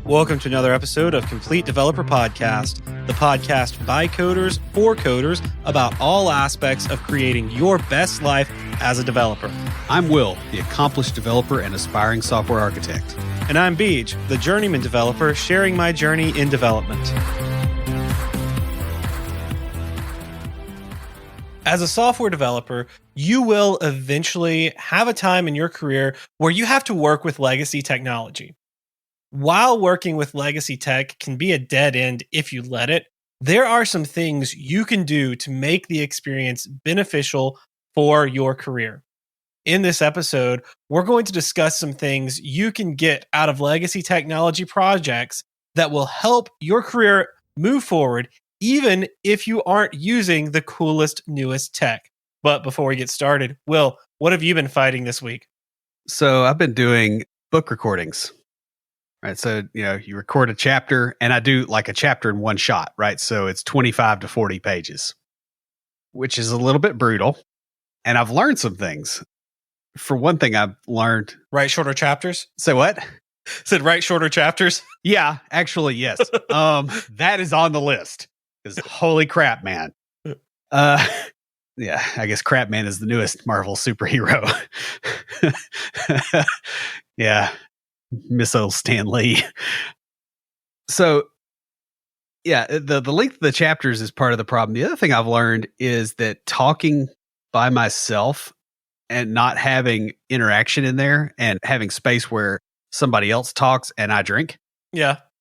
Welcome to another episode of Complete Developer Podcast, the podcast by coders for coders about all aspects of creating your best life as a developer. I'm Will, the accomplished developer and aspiring software architect. And I'm Beej, the journeyman developer sharing my journey in development. As a software developer, you will eventually have a time in your career where you have to work with legacy technology. While working with legacy tech can be a dead end if you let it, there are some things you can do to make the experience beneficial for your career. In this episode, we're going to discuss some things you can get out of legacy technology projects that will help your career move forward, even if you aren't using the coolest, newest tech. But before we get started, Will, what have you been fighting this week? So I've been doing book recordings. Right. So, you record a chapter and I do like a chapter in one shot, right? So it's 25 to 40 pages, which is a little bit brutal. And I've learned some things. For one thing, I've learned. Write shorter chapters? Say what? Said write shorter chapters? Yeah, actually, yes. That is on the list. Because holy crap, man. Yeah, I guess Crap Man is the newest Marvel superhero. Yeah. Miss old Stan Lee. So, yeah, the length of the chapters is part of the problem. The other thing I've learned is that talking by myself and not having interaction in there and having space where somebody else talks and I drink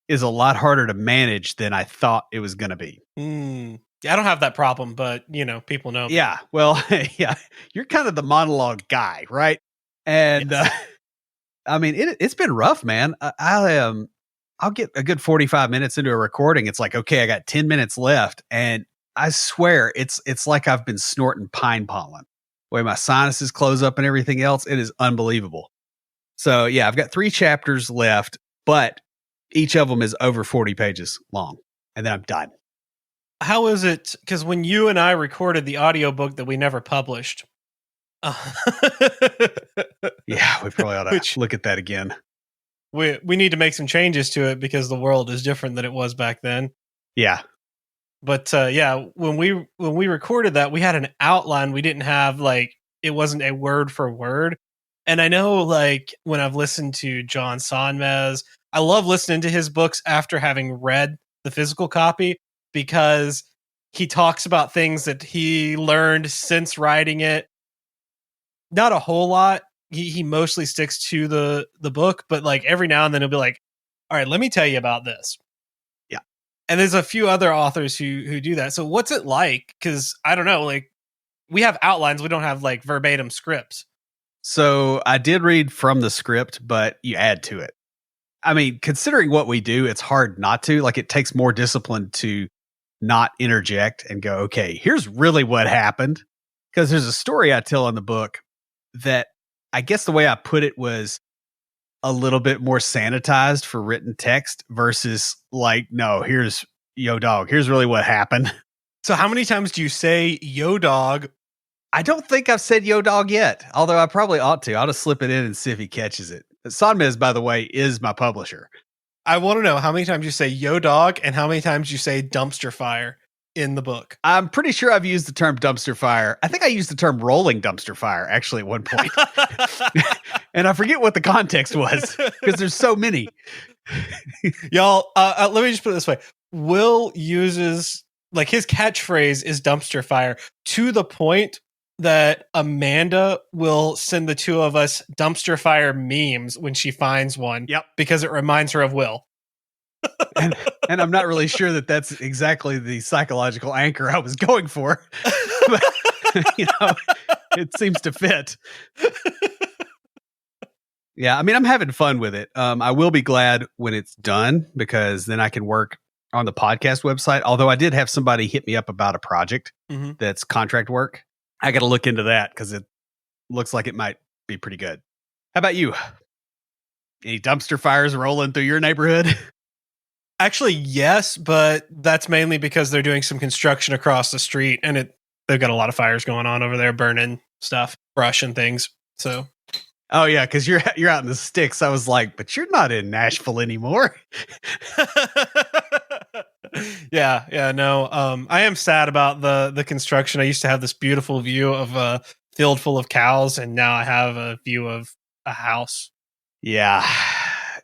is a lot harder to manage than I thought it was going to be. Yeah, I don't have that problem, but, people know. Yeah, well, yeah, you're kind of the monologue guy, right? And Yes. I mean, it's been rough, man. I'll get a good 45 minutes into a recording. It's like, okay, I got 10 minutes left. And I swear it's like I've been snorting pine pollen. The way my sinuses close up and everything else, it is unbelievable. So yeah, I've got 3 chapters left, but each of them is over 40 pages long. And then I'm done. How is it? Because when you and I recorded the audiobook that we never published, yeah, we probably ought to look at that again. We need to make some changes to it because the world is different than it was back then. Yeah. But yeah, when we recorded that, we had an outline. We didn't have it wasn't a word for word. And I know when I've listened to John Sonmez, I love listening to his books after having read the physical copy because he talks about things that he learned since writing it. Not a whole lot. He mostly sticks to the book, but every now and then he'll be like, all right, let me tell you about this. Yeah. And there's a few other authors who do that. So what's it like? Because I don't know, we have outlines. We don't have verbatim scripts. So I did read from the script, but you add to it. I mean, considering what we do, it's hard not to. It takes more discipline to not interject and go, okay, here's really what happened. Because there's a story I tell in the book that I guess the way I put it was a little bit more sanitized for written text versus no, here's yo dog. Here's really what happened. So how many times do you say yo dog? I don't think I've said yo dog yet, although I probably ought to. I'll just slip it in and see if he catches it. Sonmez, by the way, is my publisher. I want to know how many times you say yo dog and how many times you say dumpster fire in the book. I'm pretty sure I've used the term dumpster fire. I think I used the term rolling dumpster fire actually at one point. And I forget what the context was because there's so many. Y'all, let me just put it this way. Will uses his catchphrase is dumpster fire to the point that Amanda will send the two of us dumpster fire memes when she finds one. Yep. Because it reminds her of Will. And I'm not really sure that that's exactly the psychological anchor I was going for. But, it seems to fit. Yeah, I mean, I'm having fun with it. I will be glad when it's done because then I can work on the podcast website. Although I did have somebody hit me up about a project that's contract work. I got to look into that because it looks like it might be pretty good. How about you? Any dumpster fires rolling through your neighborhood? Actually, yes, but that's mainly because they're doing some construction across the street and they've got a lot of fires going on over there, burning stuff, brush and things. So Oh yeah, because you're out in the sticks. I was like, but you're not in Nashville anymore. Yeah, no. I am sad about the construction. I used to have this beautiful view of a field full of cows, and now I have a view of a house. Yeah,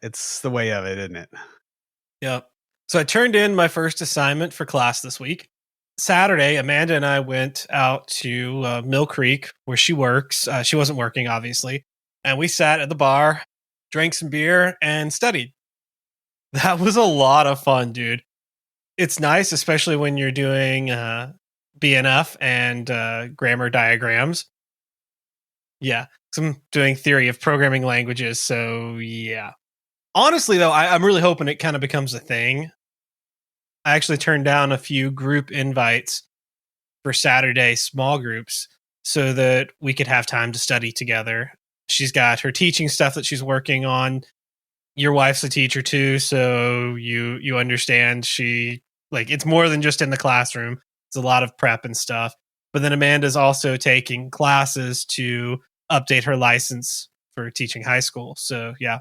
it's the way of it, isn't it? Yep. So I turned in my first assignment for class this week. Saturday, Amanda and I went out to Mill Creek where she works. She wasn't working, obviously. And we sat at the bar, drank some beer, and studied. That was a lot of fun, dude. It's nice, especially when you're doing BNF and grammar diagrams. Yeah. So I'm doing theory of programming languages. So, yeah. Honestly, though, I'm really hoping it kind of becomes a thing. I actually turned down a few group invites for Saturday small groups so that we could have time to study together. She's got her teaching stuff that she's working on. Your wife's a teacher too, so you understand it's more than just in the classroom. It's a lot of prep and stuff. But then Amanda's also taking classes to update her license for teaching high school. So yeah,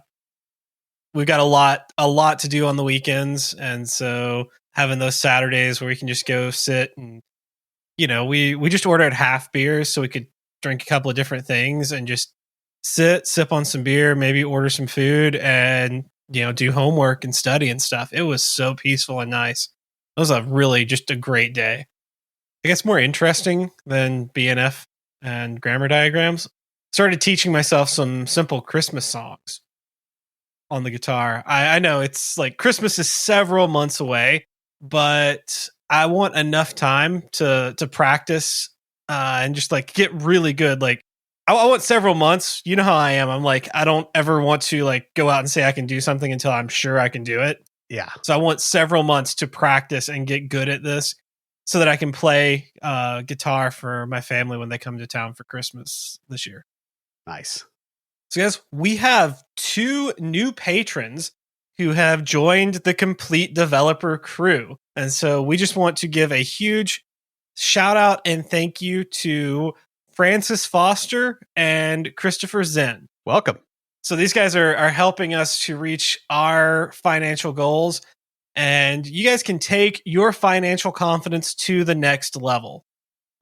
we've got a lot to do on the weekends, and so having those Saturdays where we can just go sit and we just ordered half beers so we could drink a couple of different things and just sip on some beer, maybe order some food, and do homework and study and stuff. It was so peaceful and nice. It was just a great day. I guess more interesting than BNF and grammar diagrams. Started teaching myself some simple Christmas songs on the guitar. I know it's like Christmas is several months away, but I want enough time to practice and just get really good. Like I want several months. You know how I am. I'm like, I don't ever want to go out and say I can do something until I'm sure I can do it. Yeah. So I want several months to practice and get good at this so that I can play guitar for my family when they come to town for Christmas this year. Nice. So guys, we have 2 new patrons who have joined the Complete Developer crew. And so we just want to give a huge shout out and thank you to Francis Foster and Christopher Zen. Welcome. So these guys are helping us to reach our financial goals, and you guys can take your financial confidence to the next level.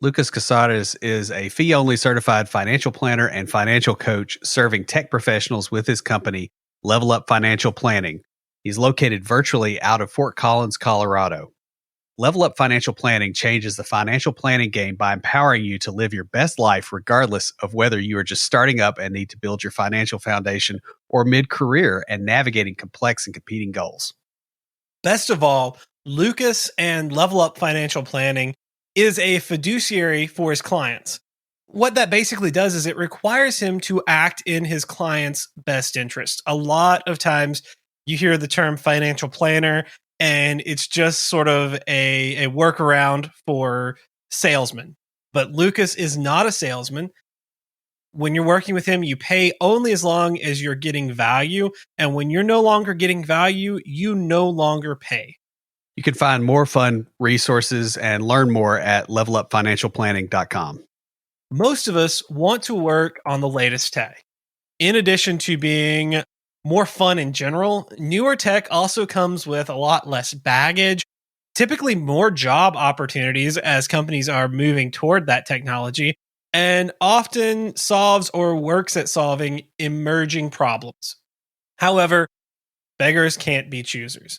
Lucas Casares is a fee-only certified financial planner and financial coach serving tech professionals with his company, Level Up Financial Planning. He's located virtually out of Fort Collins, Colorado. Level Up Financial Planning changes the financial planning game by empowering you to live your best life regardless of whether you are just starting up and need to build your financial foundation or mid-career and navigating complex and competing goals. Best of all, Lucas and Level Up Financial Planning is a fiduciary for his clients. What that basically does is it requires him to act in his client's best interest. A lot of times you hear the term financial planner and it's just sort of a workaround for salesmen. But Lucas is not a salesman. When you're working with him, you pay only as long as you're getting value. And when you're no longer getting value, you no longer pay. You can find more fun resources and learn more at levelupfinancialplanning.com. Most of us want to work on the latest tech. In addition to being more fun in general, newer tech also comes with a lot less baggage, typically more job opportunities as companies are moving toward that technology, and often solves or works at solving emerging problems. However, beggars can't be choosers.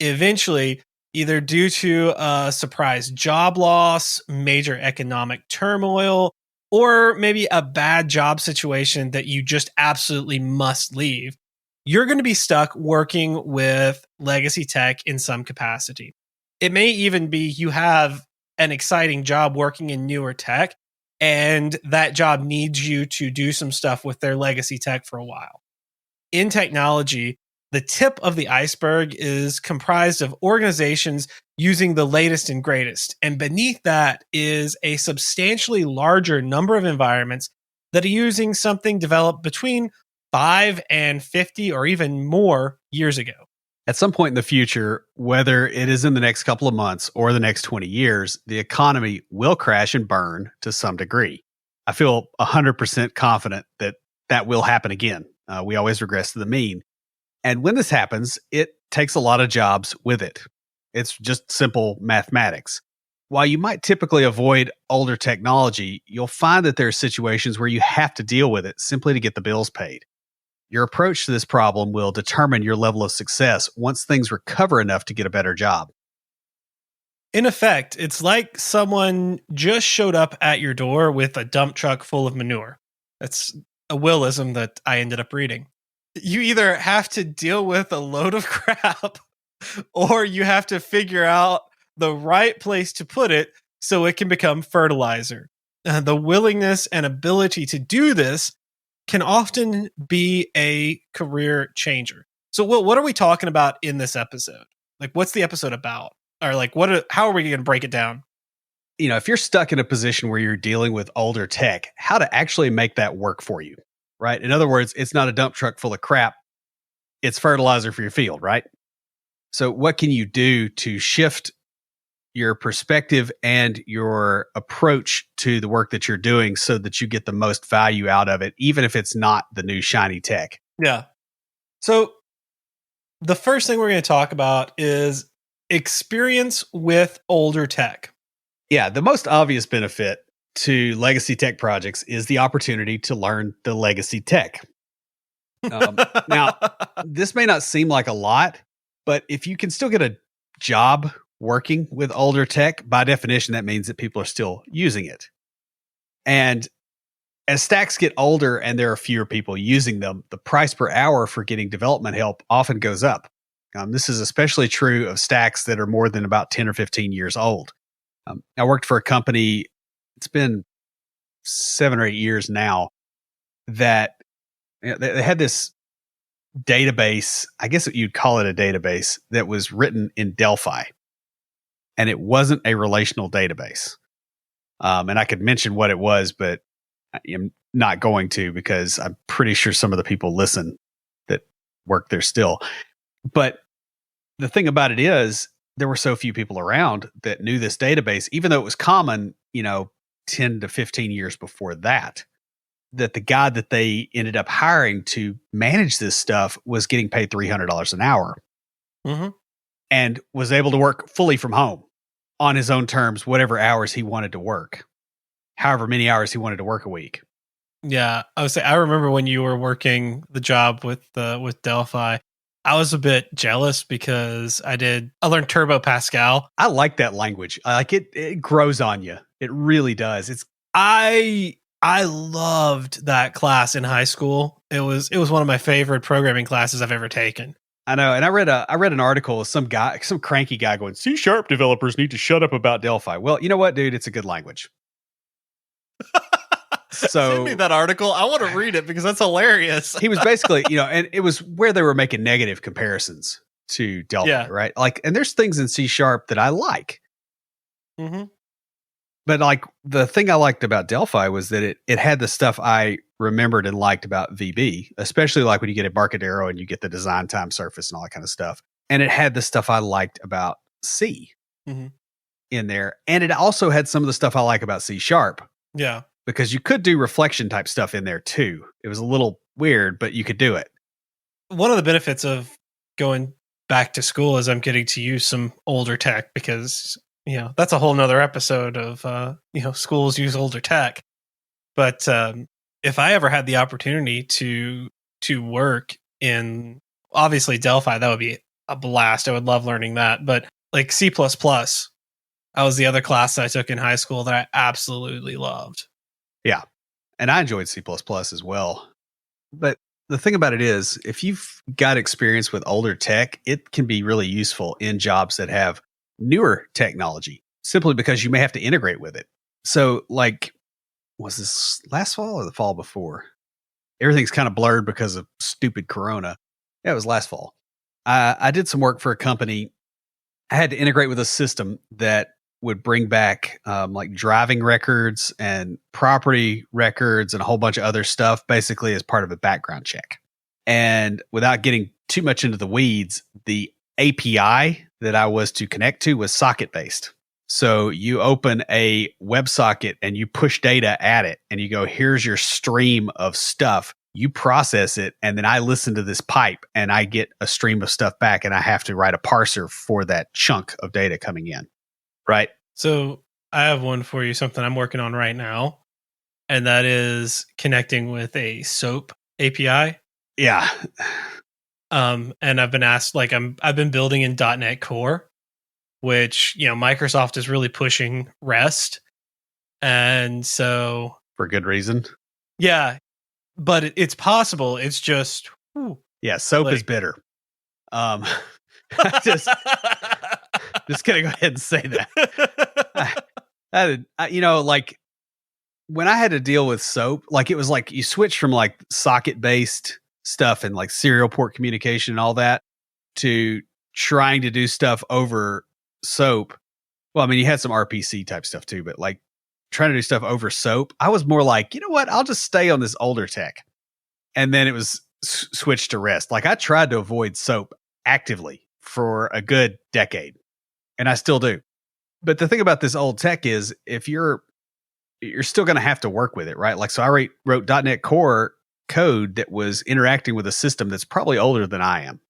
Eventually, either due to a surprise job loss, major economic turmoil, or maybe a bad job situation that you just absolutely must leave, you're going to be stuck working with legacy tech in some capacity. It may even be you have an exciting job working in newer tech, and that job needs you to do some stuff with their legacy tech for a while. In technology, the tip of the iceberg is comprised of organizations using the latest and greatest. And beneath that is a substantially larger number of environments that are using something developed between 5 and 50 or even more years ago. At some point in the future, whether it is in the next couple of months or the next 20 years, the economy will crash and burn to some degree. I feel 100% confident that that will happen again. We always regress to the mean. And when this happens, it takes a lot of jobs with it. It's just simple mathematics. While you might typically avoid older technology, you'll find that there are situations where you have to deal with it simply to get the bills paid. Your approach to this problem will determine your level of success once things recover enough to get a better job. In effect, it's like someone just showed up at your door with a dump truck full of manure. That's a Willism that I ended up reading. You either have to deal with a load of crap or you have to figure out the right place to put it so it can become fertilizer. The willingness and ability to do this can often be a career changer. So what are we talking about in this episode? Like, what's the episode about? Or like, how are we going to break it down? If you're stuck in a position where you're dealing with older tech, how to actually make that work for you, right? In other words, it's not a dump truck full of crap. It's fertilizer for your field, right? So what can you do to shift your perspective and your approach to the work that you're doing so that you get the most value out of it, even if it's not the new shiny tech? Yeah. So the first thing we're going to talk about is experience with older tech. Yeah, the most obvious benefit to legacy tech projects is the opportunity to learn the legacy tech. Now, this may not seem like a lot, but if you can still get a job working with older tech, by definition, that means that people are still using it. And as stacks get older and there are fewer people using them, the price per hour for getting development help often goes up. This is especially true of stacks that are more than about 10 or 15 years old. I worked for a company, it's been 7 or 8 years now, that they had this database, I guess you'd call it a database, that was written in Delphi. And it wasn't a relational database. And I could mention what it was, but I'm not going to because I'm pretty sure some of the people listen that work there still. But the thing about it is, there were so few people around that knew this database, even though it was common, 10 to 15 years before that the guy that they ended up hiring to manage this stuff was getting paid $300 an hour and was able to work fully from home on his own terms, whatever hours he wanted to work, however many hours he wanted to work a week. Yeah, I remember when you were working the job with Delphi. I was a bit jealous because I learned Turbo Pascal. I like that language. I like it. It grows on you. It really does. I loved that class in high school. It was one of my favorite programming classes I've ever taken. I know, and I read an article of some cranky guy going, C# developers need to shut up about Delphi. Well, you know what, dude? It's a good language. So send me that article. I want to read it because that's hilarious. He was basically, and it was where they were making negative comparisons to Delphi, right? Like, and there's things in C# that I like. But like the thing I liked about Delphi was that it had the stuff I remembered and liked about VB, especially like when you get Embarcadero and you get the design time surface and all that kind of stuff. And it had the stuff I liked about C in there. And it also had some of the stuff I like about C#. Yeah. Because you could do reflection type stuff in there too. It was a little weird, but you could do it. One of the benefits of going back to school is I'm getting to use some older tech because, that's a whole nother episode of, schools use older tech. But if I ever had the opportunity to work in, obviously Delphi, that would be a blast. I would love learning that. But like C++, that was the other class that I took in high school that I absolutely loved. Yeah. And I enjoyed C++ as well. But the thing about it is, if you've got experience with older tech, it can be really useful in jobs that have newer technology, simply because you may have to integrate with it. So like, was this last fall or the fall before? Everything's kind of blurred because of stupid Corona. Yeah, it was last fall. I did some work for a company. I had to integrate with a system that would bring back like driving records and property records and a whole bunch of other stuff, basically as part of a background check. And without getting too much into the weeds, the API that I was to connect to was socket based. So you open a WebSocket and you push data at it and you go, here's your stream of stuff. you process it, and then I listen to this pipe and I get a stream of stuff back, and I have to write a parser for that chunk of data coming in. Right. So I have one for you, something I'm working on right now, and that is connecting with a SOAP API. Yeah. And I've been asked, like, I've been building in .NET Core, which, Microsoft is really pushing REST. And so, for good reason. Yeah, but it's possible. It's just, yeah, SOAP is bitter. Just gonna go ahead and say that. Like when I had to deal with SOAP, like it was like you switch from like socket based stuff and like serial port communication and all that to trying to do stuff over SOAP. Well, I mean, you had some RPC type stuff too, but like trying to do stuff over SOAP, I was more like, you know what? I'll just stay on this older tech. And then it was switched to REST. Like I tried to avoid SOAP actively for a good decade, and I still do. But the thing about this old tech is if you're still going to have to work with it, right? Like, so I wrote .NET Core code that was interacting with a system that's probably older than I am.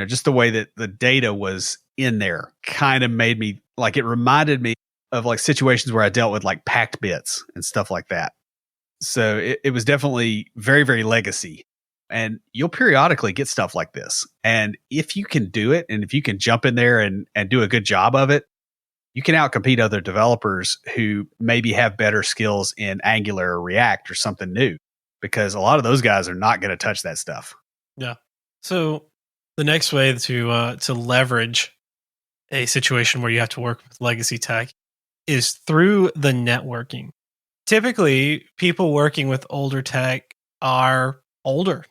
Just the way that the data was in there kind of made me like, it reminded me of like situations where I dealt with like packed bits and stuff like that. So it was definitely very, very legacy. And you'll periodically get stuff like this. And if you can do it, and if you can jump in there and do a good job of it, you can outcompete other developers who maybe have better skills in Angular or React or something new, because a lot of those guys are not going to touch that stuff. Yeah. So the next way to leverage a situation where you have to work with legacy tech is through the networking. Typically, people working with older tech are older.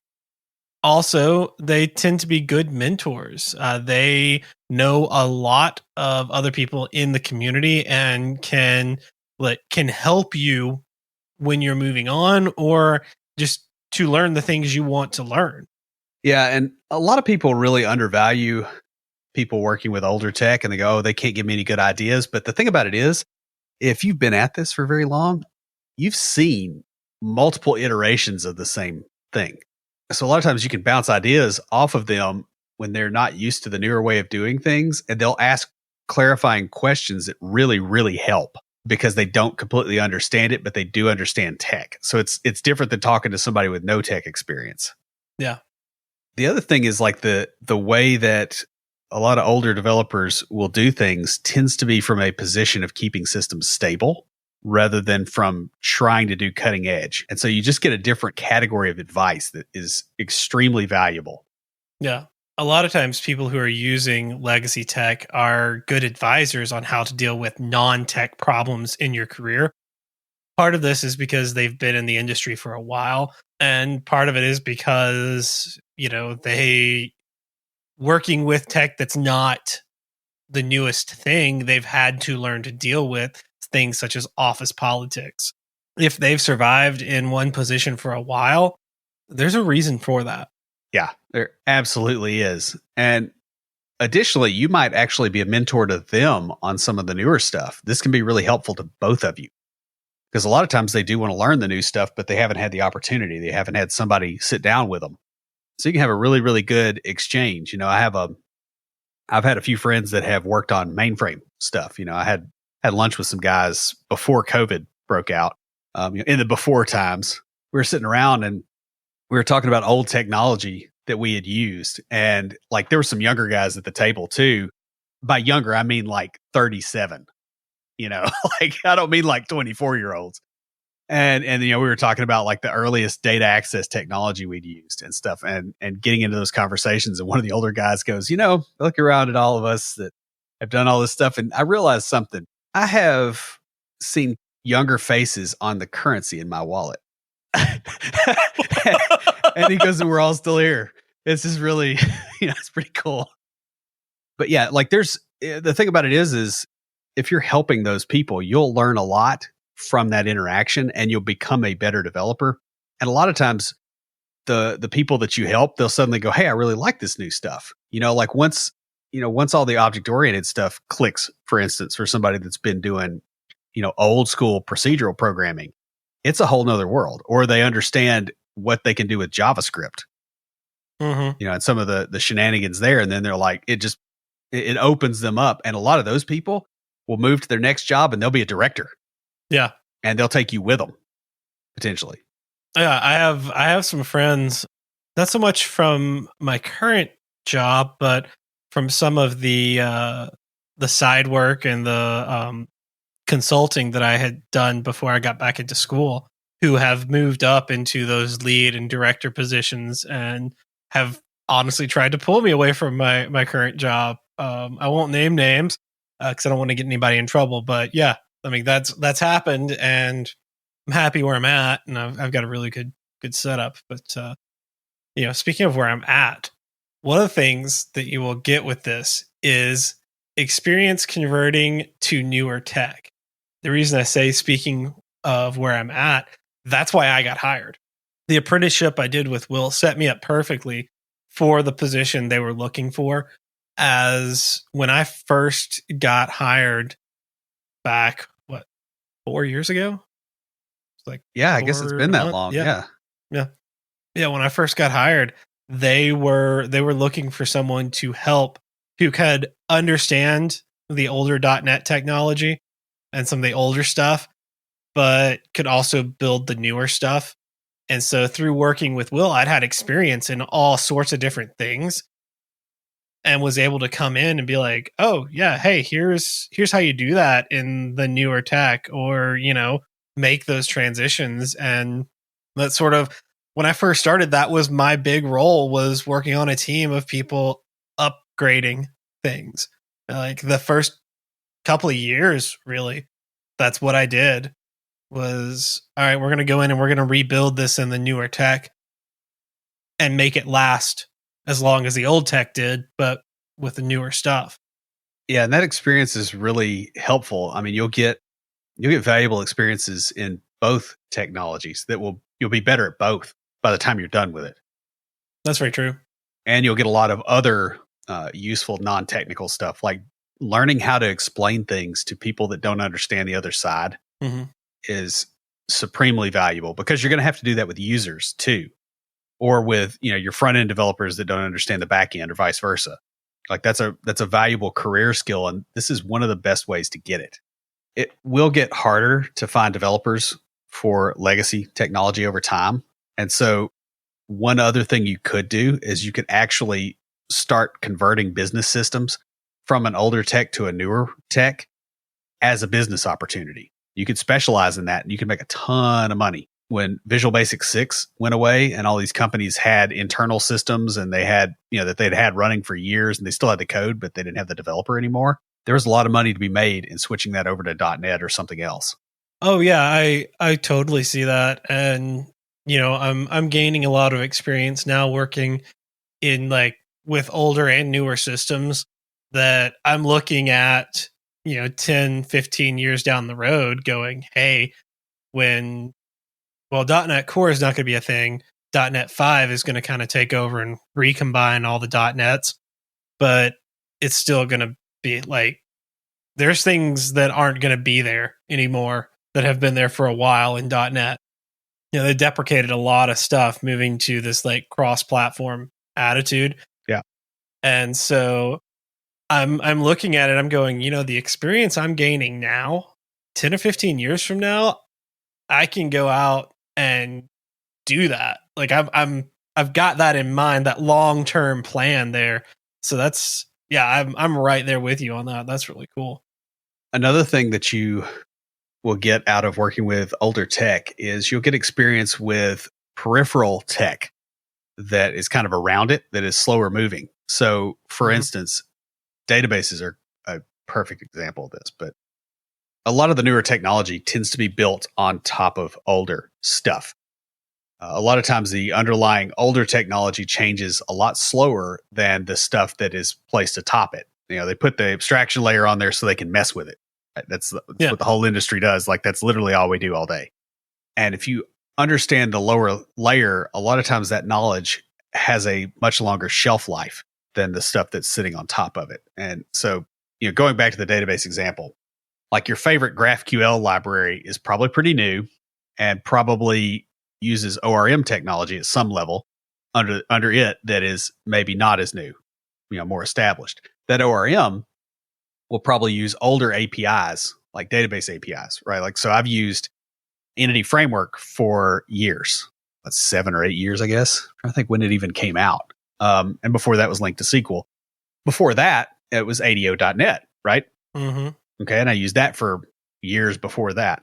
Also, they tend to be good mentors. They know a lot of other people in the community and can help you when you're moving on, or just to learn the things you want to learn. Yeah, and a lot of people really undervalue people working with older tech, and they go, oh, they can't give me any good ideas. But the thing about it is, if you've been at this for very long, you've seen multiple iterations of the same thing. So a lot of times you can bounce ideas off of them when they're not used to the newer way of doing things, and they'll ask clarifying questions that really, really help because they don't completely understand it, but they do understand tech. So it's different than talking to somebody with no tech experience. Yeah. The other thing is like the way that a lot of older developers will do things tends to be from a position of keeping systems stable rather than from trying to do cutting edge. And so you just get a different category of advice that is extremely valuable. Yeah. A lot of times people who are using legacy tech are good advisors on how to deal with non-tech problems in your career. Part of this is because they've been in the industry for a while. And part of it is because, they working with tech that's not the newest thing, they've had to learn to deal with things such as office politics. If they've survived in one position for a while, there's a reason for that. Yeah, there absolutely is. And additionally, you might actually be a mentor to them on some of the newer stuff. This can be really helpful to both of you, because a lot of times they do want to learn the new stuff, but they haven't had the opportunity. They haven't had somebody sit down with them. So you can have a really, really good exchange. I've had a few friends that have worked on mainframe stuff. I had lunch with some guys before COVID broke out. In the before times, we were sitting around and we were talking about old technology that we had used. And like, there were some younger guys at the table too. By younger, I mean like 37, like, I don't mean like 24-year-olds. And we were talking about like the earliest data access technology we'd used and stuff, and getting into those conversations. And one of the older guys goes, I look around at all of us that have done all this stuff, and I realized something. I have seen younger faces on the currency in my wallet. And he goes, and we're all still here. It's just really, it's pretty cool. But yeah, like the thing about it is if you're helping those people, you'll learn a lot from that interaction and you'll become a better developer. And a lot of times the people that you help, they'll suddenly go, hey, I really like this new stuff. Like once all the object oriented stuff clicks, for instance, for somebody that's been doing, old school procedural programming, it's a whole nother world. Or they understand what they can do with JavaScript, and some of the shenanigans there. And then they're like, it opens them up. And a lot of those people will move to their next job and they'll be a director. Yeah. And they'll take you with them potentially. Yeah. I have some friends, not so much from my current job, but from some of the side work and the consulting that I had done before I got back into school, who have moved up into those lead and director positions and have honestly tried to pull me away from my current job. I won't name names because I don't want to get anybody in trouble, but yeah, I mean, that's happened, and I'm happy where I'm at, and I've got a really good setup. But speaking of where I'm at, one of the things that you will get with this is experience converting to newer tech. The reason I say, speaking of where I'm at, that's why I got hired. The apprenticeship I did with Will set me up perfectly for the position they were looking for. As when I first got hired back, 4 years ago? It's like, yeah, I guess it's been that long. Yeah. When I first got hired, they were looking for someone to help who could understand the older .NET technology and some of the older stuff, but could also build the newer stuff. And so through working with Will, I'd had experience in all sorts of different things and was able to come in and be like, oh yeah, hey, here's how you do that in the newer tech, or, make those transitions. And that sort of, when I first started, that was my big role, was working on a team of people upgrading things. Like the first couple of years, really, that's what I did. Was, all right, we're going to go in and we're going to rebuild this in the newer tech and make it last as long as the old tech did, but with the newer stuff. Yeah, and that experience is really helpful. I mean, you'll get valuable experiences in both technologies you'll be better at both by the time you're done with it. That's very true. And you'll get a lot of other useful non-technical stuff, like learning how to explain things to people that don't understand the other side is supremely valuable, because you're going to have to do that with users too, or with your front end developers that don't understand the back end, or vice versa. Like that's a valuable career skill, and this is one of the best ways to get it. It will get harder to find developers for legacy technology over time, and so one other thing you could do is you could actually start converting business systems from an older tech to a newer tech as a business opportunity. You could specialize in that and you can make a ton of money. When Visual Basic 6 went away and all these companies had internal systems and they had, that they'd had running for years, and they still had the code, but they didn't have the developer anymore, there was a lot of money to be made in switching that over to .NET or something else. Oh yeah, I totally see that. And I'm gaining a lot of experience now working in with older and newer systems that I'm looking at, 10, 15 years down the road going, hey, .NET Core is not going to be a thing. .NET 5 is going to kind of take over and recombine all the .NETs, but it's still going to be there's things that aren't going to be there anymore that have been there for a while in .NET. They deprecated a lot of stuff moving to this cross-platform attitude. Yeah. And so I'm looking at it, I'm going, the experience I'm gaining now, 10 or 15 years from now, I can go out and do that. I've got that in mind, that long-term plan there. So that's, I'm right there with you on that. That's really cool. Another thing that you will get out of working with older tech is you'll get experience with peripheral tech that is kind of around it, that is slower moving. So, for instance, databases are a perfect example of this, but a lot of the newer technology tends to be built on top of older stuff. A lot of times the underlying older technology changes a lot slower than the stuff that is placed atop it. They put the abstraction layer on there so they can mess with it. That's what the whole industry does. That's literally all we do all day. And if you understand the lower layer, a lot of times that knowledge has a much longer shelf life than the stuff that's sitting on top of it. And so, going back to the database example, your favorite GraphQL library is probably pretty new and probably uses ORM technology at some level under it that is maybe not as new, more established. That ORM will probably use older APIs, like database APIs, right? Like, so I've used Entity Framework for years. That's 7 or 8 years, I guess. I'm trying to think when it even came out. And before that was linked to SQL. Before that, it was ADO.NET, right? Mm-hmm. Okay, and I used that for years before that.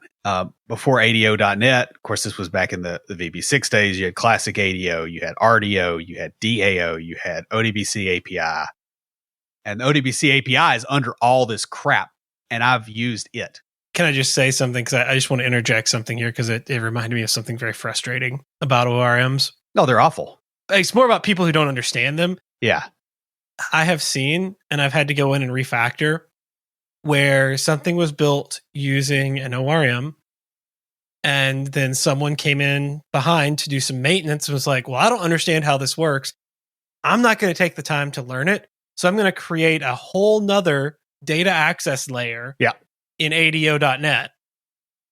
Before ADO.NET, of course, this was back in the VB6 days. You had classic ADO, you had RDO, you had DAO, you had ODBC API. And the ODBC API is under all this crap, and I've used it. Can I just say something? Because I just want to interject something here because it reminded me of something very frustrating about ORMs. No, they're awful. It's more about people who don't understand them. Yeah. I have seen, and I've had to go in and refactor, where something was built using an ORM, and then someone came in behind to do some maintenance and was like, well, I don't understand how this works. I'm not going to take the time to learn it. So I'm going to create a whole nother data access layer in ADO.NET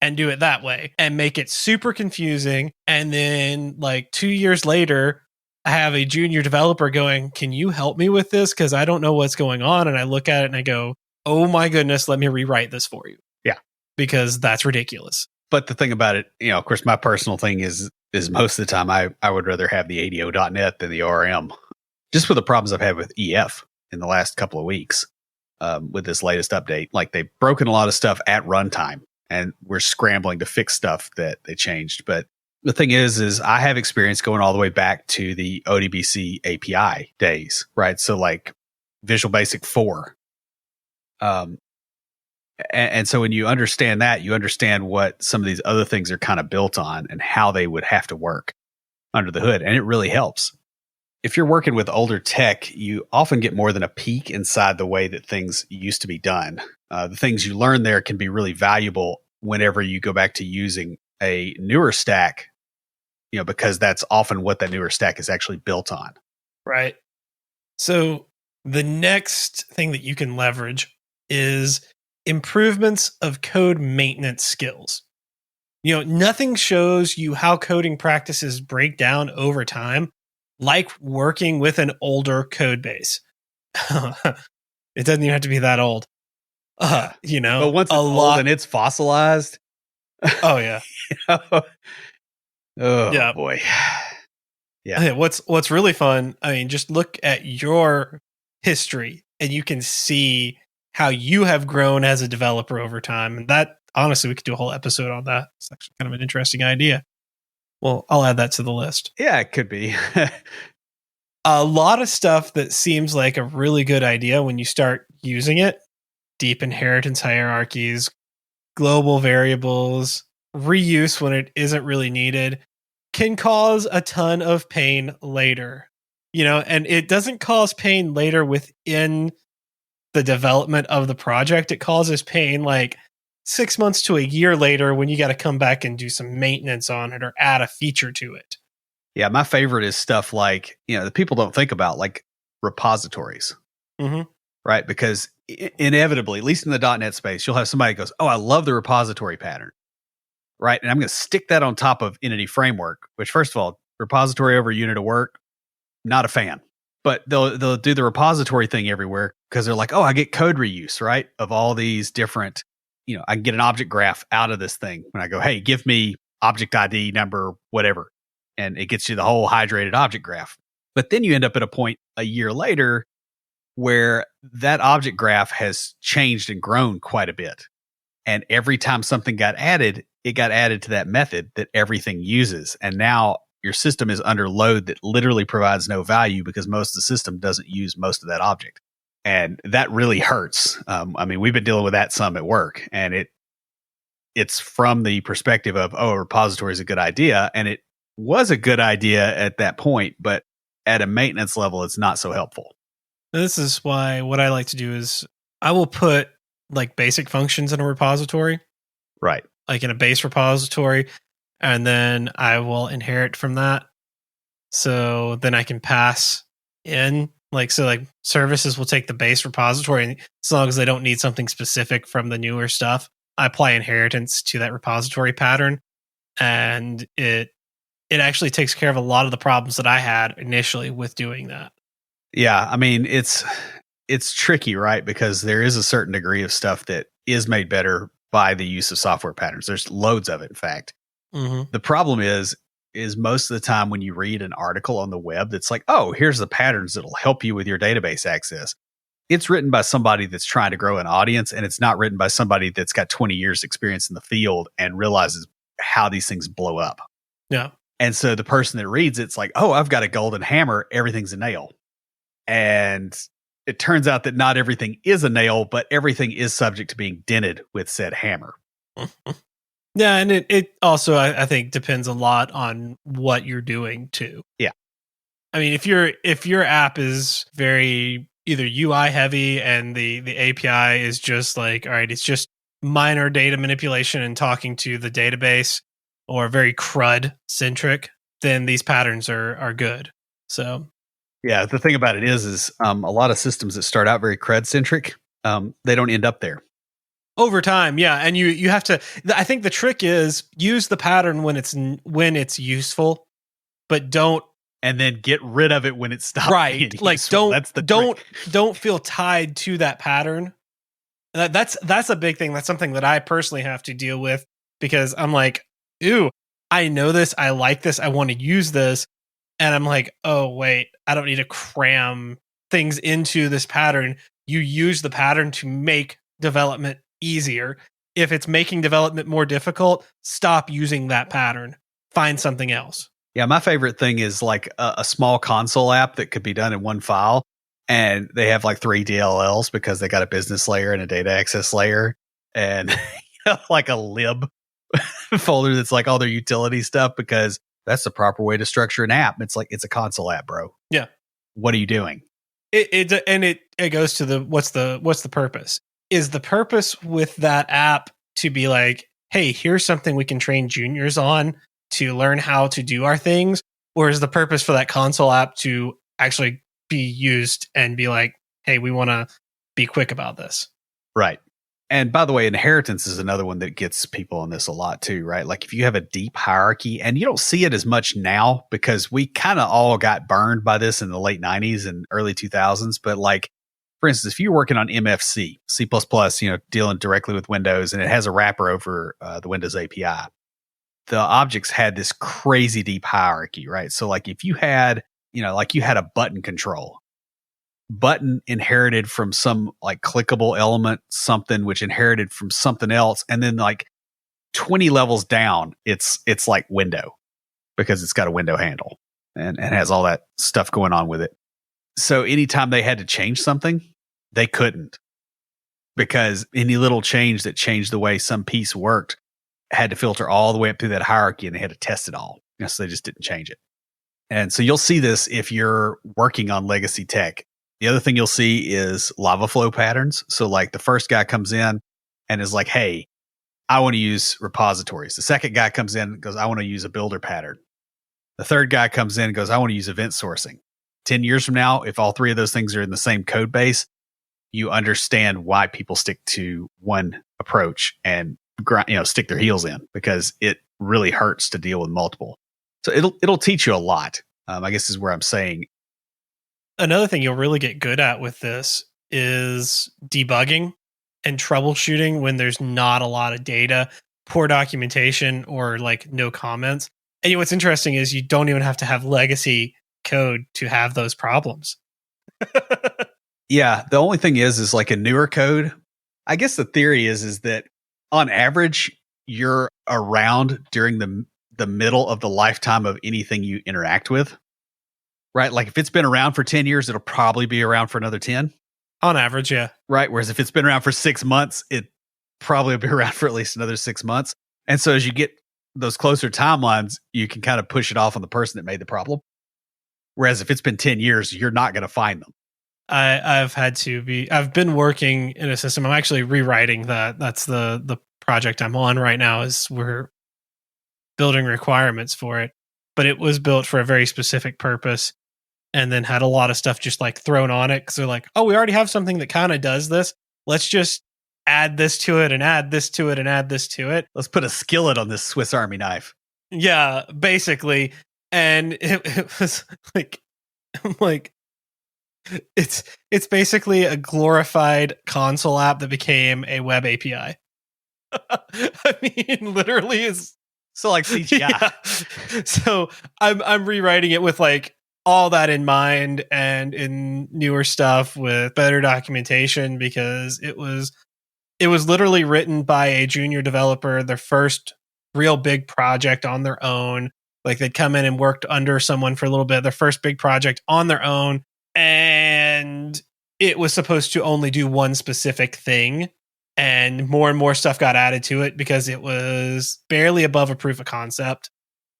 and do it that way and make it super confusing. And then like 2 years later, I have a junior developer going, can you help me with this? Because I don't know what's going on. And I look at it and I go, oh my goodness, let me rewrite this for you. Yeah. Because that's ridiculous. But the thing about it, of course, my personal thing is most of the time I would rather have the ADO.NET than the ORM. Just with the problems I've had with EF in the last couple of weeks with this latest update. Like, they've broken a lot of stuff at runtime, and we're scrambling to fix stuff that they changed. But the thing is I have experience going all the way back to the ODBC API days, right? So like Visual Basic 4. And so when you understand that, you understand what some of these other things are kind of built on and how they would have to work under the hood. And it really helps. If you're working with older tech, you often get more than a peek inside the way that things used to be done. The things you learn there can be really valuable whenever you go back to using a newer stack, because that's often what that newer stack is actually built on. Right. So the next thing that you can leverage is improvements of code maintenance skills. Nothing shows you how coding practices break down over time like working with an older code base. It doesn't even have to be that old. But once it's old and it's fossilized. Oh yeah. Oh yeah. Boy. Yeah. What's really fun, I mean, just look at your history and you can see how you have grown as a developer over time. And that, honestly, we could do a whole episode on that. It's actually kind of an interesting idea. Well, I'll add that to the list. Yeah, it could be. A lot of stuff that seems like a really good idea when you start using it. Deep inheritance hierarchies, global variables, reuse when it isn't really needed, can cause a ton of pain later. And it doesn't cause pain later within the development of the project. It causes pain like 6 months to a year later when you got to come back and do some maintenance on it or add a feature to it. Yeah, my favorite is stuff like, that people don't think about, like repositories. Mm-hmm. Right? Because inevitably, at least in the .NET space, you'll have somebody who goes, oh, I love the repository pattern. Right? And I'm going to stick that on top of Entity Framework, which, first of all, repository over unit of work, not a fan. But they'll do the repository thing everywhere because they're like, oh, I get code reuse, right? Of all these different, I can get an object graph out of this thing when I go, hey, give me object ID number, whatever. And it gets you the whole hydrated object graph. But then you end up at a point a year later where that object graph has changed and grown quite a bit. And every time something got added, it got added to that method that everything uses. And now your system is under load that literally provides no value because most of the system doesn't use most of that object. And that really hurts. We've been dealing with that some at work, and it's from the perspective of, oh, a repository is a good idea. And it was a good idea at that point, but at a maintenance level, it's not so helpful. This is why what I like to do is I will put like basic functions in a repository. Right. Like in a base repository. And then I will inherit from that. So then I can pass in like services will take the base repository, and as long as they don't need something specific from the newer stuff, I apply inheritance to that repository pattern, and it it actually takes care of a lot of the problems that I had initially with doing that. Yeah, I mean, it's tricky, right? Because there is a certain degree of stuff that is made better by the use of software patterns. There's loads of it, in fact. Mm-hmm. The problem is most of the time when you read an article on the web that's like, oh, here's the patterns that'll help you with your database access. It's written by somebody that's trying to grow an audience, and it's not written by somebody that's got 20 years experience in the field and realizes how these things blow up. Yeah. And so the person that reads it's like, oh, I've got a golden hammer. Everything's a nail. And it turns out that not everything is a nail, but everything is subject to being dented with said hammer. Yeah, and it also I think depends a lot on what you're doing too. Yeah. I mean, if your app is very either UI heavy and the API is just like, all right, it's just minor data manipulation and talking to the database, or very CRUD centric, then these patterns are good. So yeah, the thing about it is a lot of systems that start out very CRUD centric, they don't end up there. Over time, yeah, and you have to. I think the trick is use the pattern when it's useful, but don't, and then get rid of it when it stops. Right, like useful. don't feel tied to that pattern. That's a big thing. That's something that I personally have to deal with, because I'm like, ooh, I know this, I like this, I want to use this, and I'm like, oh wait, I don't need to cram things into this pattern. You use the pattern to make development easier. If it's making development more difficult, stop using that pattern. Find something else. Yeah, my favorite thing is like a small console app that could be done in one file, and they have like 3 DLLs because they got a business layer and a data access layer, and like a lib folder that's like all their utility stuff, because that's the proper way to structure an app. It's like, it's a console app, bro. Yeah. What are you doing? It goes to the what's the purpose? Is the purpose with that app to be like, hey, here's something we can train juniors on to learn how to do our things? Or is the purpose for that console app to actually be used and be like, hey, we want to be quick about this? Right. And by the way, inheritance is another one that gets people on this a lot too, right? Like if you have a deep hierarchy, and you don't see it as much now because we kind of all got burned by this in the late 90s and early 2000s. But like, for instance, if you're working on MFC, C++, dealing directly with Windows, and it has a wrapper over the Windows API, the objects had this crazy deep hierarchy, right? So like if you had, like you had a button control, button inherited from some like clickable element, something which inherited from something else. And then like 20 levels down, it's like window, because it's got a window handle and has all that stuff going on with it. So anytime they had to change something, they couldn't, because any little change that changed the way some piece worked had to filter all the way up through that hierarchy, and they had to test it all. So they just didn't change it. And so you'll see this if you're working on legacy tech. The other thing you'll see is lava flow patterns. So like the first guy comes in and is like, hey, I want to use repositories. The second guy comes in and goes, I want to use a builder pattern. The third guy comes in and goes, I want to use event sourcing. 10 years from now, if all three of those things are in the same code base, you understand why people stick to one approach and stick their heels in, because it really hurts to deal with multiple. So it'll teach you a lot. I guess is where I'm saying. Another thing you'll really get good at with this is debugging and troubleshooting when there's not a lot of data, poor documentation, or like no comments. And what's interesting is you don't even have to have legacy code to have those problems. Yeah, the only thing is like a newer code. I guess the theory is that on average, you're around during the middle of the lifetime of anything you interact with, right? Like if it's been around for 10 years, it'll probably be around for another 10. On average, yeah. Right. Whereas if it's been around for 6 months, it probably will be around for at least another 6 months. And so as you get those closer timelines, you can kind of push it off on the person that made the problem. Whereas if it's been 10 years, you're not going to find them. I've been working in a system. I'm actually rewriting that. That's the project I'm on right now, is we're building requirements for it, but it was built for a very specific purpose, and then had a lot of stuff just like thrown on it. Cause they're like, oh, we already have something that kind of does this. Let's just add this to it and add this to it and add this to it. Let's put a skillet on this Swiss Army knife. Yeah, basically. And it was like, I'm like, it's basically a glorified console app that became a web API. I mean, literally is So like CGI. yeah. So I'm rewriting it with like all that in mind and in newer stuff with better documentation because it was literally written by a junior developer, their first real big project on their own. Like they'd come in and worked under someone for a little bit, their first big project on their own. And it was supposed to only do one specific thing. And more stuff got added to it because it was barely above a proof of concept.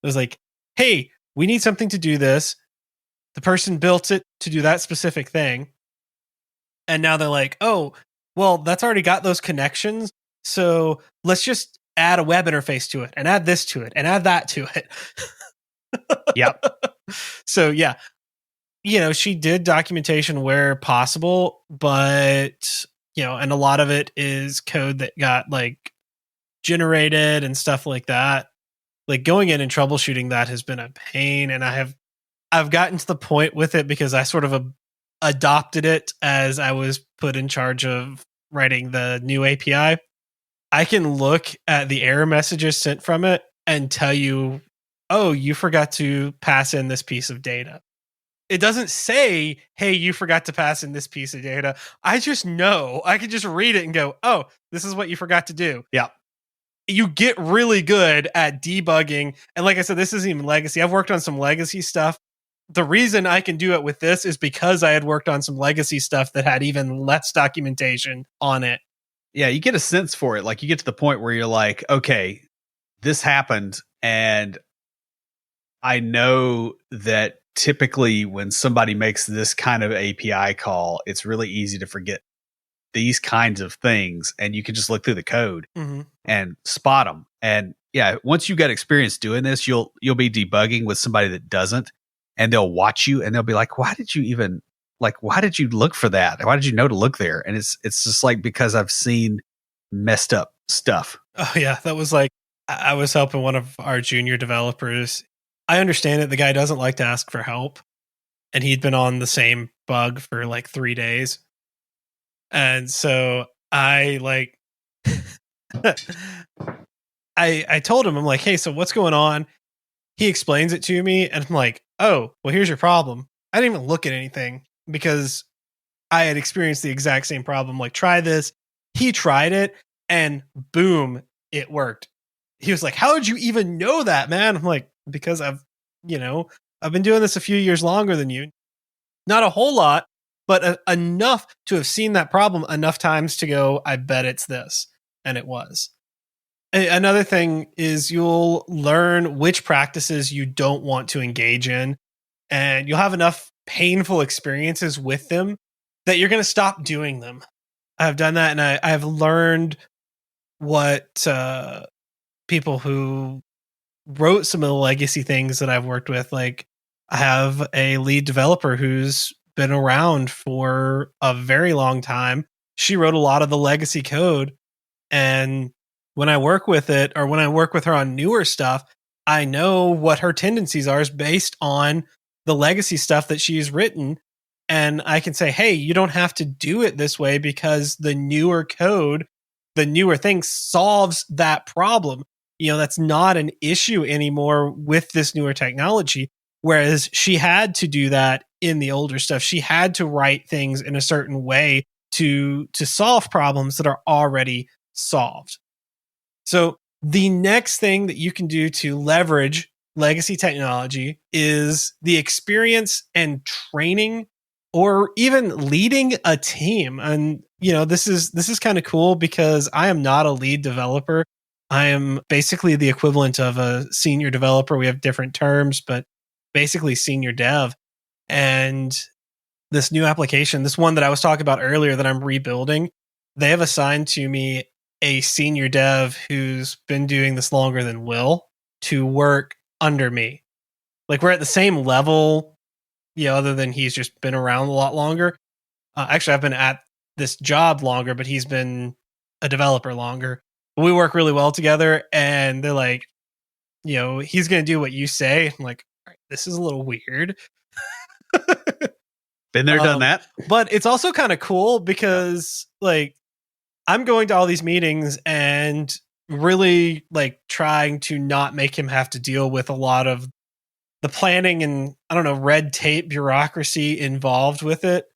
It was like, hey, we need something to do this. The person built it to do that specific thing. And now they're like, oh, well, that's already got those connections. So let's just add a web interface to it and add this to it and add that to it. Yep. So, yeah, she did documentation where possible, but, and a lot of it is code that got like generated and stuff like that. Like going in and troubleshooting that has been a pain. And I've gotten to the point with it because I sort of adopted it as I was put in charge of writing the new API. I can look at the error messages sent from it and tell you, oh, you forgot to pass in this piece of data. It doesn't say, hey, you forgot to pass in this piece of data. I just know. I can just read it and go, oh, this is what you forgot to do. Yeah. You get really good at debugging. And like I said, this isn't even legacy. I've worked on some legacy stuff. The reason I can do it with this is because I had worked on some legacy stuff that had even less documentation on it. Yeah, you get a sense for it. Like you get to the point where you're like, okay, this happened. And I know that typically when somebody makes this kind of API call, it's really easy to forget these kinds of things. And you can just look through the code and spot them. And yeah, once you get experience doing this, you'll be debugging with somebody that doesn't. And they'll watch you and they'll be like, why did you look for that? Why did you know to look there? And it's just like, because I've seen messed up stuff. Oh yeah. That was like, I was helping one of our junior developers. I understand it. The guy doesn't like to ask for help. And he'd been on the same bug for like 3 days. And so I like, I told him, I'm like, hey, so what's going on? He explains it to me and I'm like, oh, well, here's your problem. I didn't even look at anything because I had experienced the exact same problem. Like, try this. He tried it and boom, it worked. He was like, how did you even know that, man? I'm like, because I've been doing this a few years longer than you. Not a whole lot, but enough to have seen that problem enough times to go, I bet it's this. And it was. Another thing is you'll learn which practices you don't want to engage in, and you'll have enough painful experiences with them that you're going to stop doing them. I've done that, and I've learned what people who wrote some of the legacy things that I've worked with, like I have a lead developer who's been around for a very long time. She wrote a lot of the legacy code, and when I work with it or when I work with her on newer stuff, I know what her tendencies are is based on the legacy stuff that she's written. And I can say, hey, you don't have to do it this way because the newer code, the newer thing solves that problem. That's not an issue anymore with this newer technology. Whereas she had to do that in the older stuff. She had to write things in a certain way to solve problems that are already solved. So the next thing that you can do to leverage legacy technology is the experience and training or even leading a team. And this is kind of cool because I am not a lead developer. I am basically the equivalent of a senior developer. We have different terms, but basically senior dev. And this new application, this one that I was talking about earlier that I'm rebuilding, they have assigned to me a senior dev who's been doing this longer than Will to work under me. Like we're at the same level, other than he's just been around a lot longer. Actually, I've been at this job longer, but he's been a developer longer. We work really well together, and they're like, he's going to do what you say. I'm like, all right, this is a little weird. Been there, done that. But it's also kind of cool because like I'm going to all these meetings and really like trying to not make him have to deal with a lot of the planning and I don't know, red tape bureaucracy involved with it.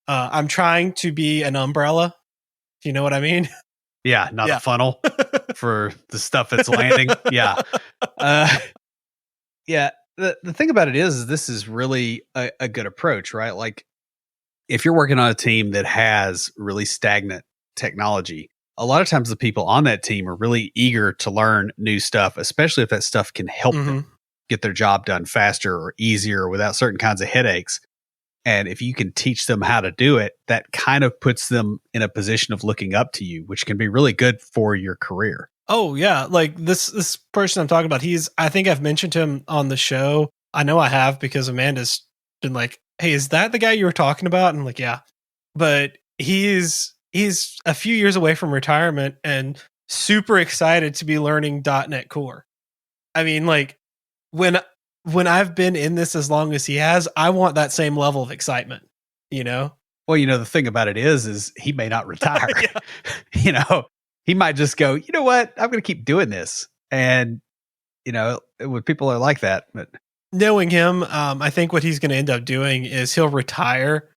I'm trying to be an umbrella. Do you know what I mean? Yeah, not a funnel for the stuff that's landing. Yeah. Yeah. The thing about it is this is really a good approach, right? Like if you're working on a team that has really stagnant technology, a lot of times the people on that team are really eager to learn new stuff, especially if that stuff can help them get their job done faster or easier without certain kinds of headaches. And if you can teach them how to do it, that kind of puts them in a position of looking up to you, which can be really good for your career. Oh yeah, like this person I'm talking about, I think I've mentioned him on the show. I know I have because Amanda's been like, "Hey, is that the guy you were talking about?" And I'm like, "Yeah." But he's a few years away from retirement and super excited to be learning .NET Core. I mean, like when I've been in this as long as he has, I want that same level of excitement, you know? Well, the thing about it is he may not retire. He might just go, you know what? I'm going to keep doing this. And, when people are like that, but knowing him, I think what he's going to end up doing is he'll retire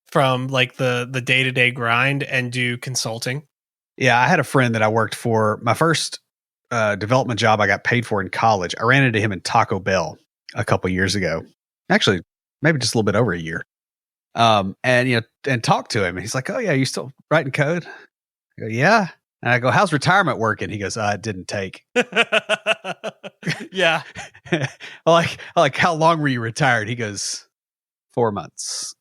from like the day-to-day grind and do consulting. Yeah. I had a friend that I worked for. My first development job I got paid for in college. I ran into him in Taco Bell a couple years ago. Actually, maybe just a little bit over a year. And talked to him. And he's like, "Oh yeah, you still writing code?" I go, "Yeah." And I go, "How's retirement working?" He goes, "It didn't take." Yeah. I like, "How long were you retired?" He goes, 4 months.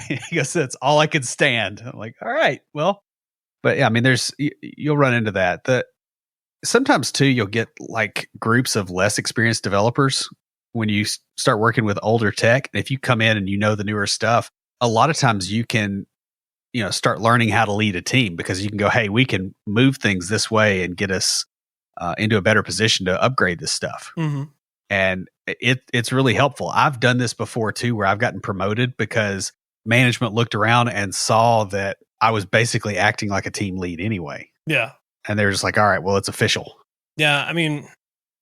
He goes, "That's all I could stand." I'm like, "All right, well," but yeah, I mean, you'll run into that. Sometimes too, you'll get like groups of less experienced developers when you start working with older tech. And if you come in and the newer stuff, a lot of times you can, start learning how to lead a team because you can go, "Hey, we can move things this way and get us into a better position to upgrade this stuff." Mm-hmm. And it's really helpful. I've done this before too, where I've gotten promoted because management looked around and saw that I was basically acting like a team lead anyway. Yeah. And they're just like, "All right, well, it's official." Yeah. I mean,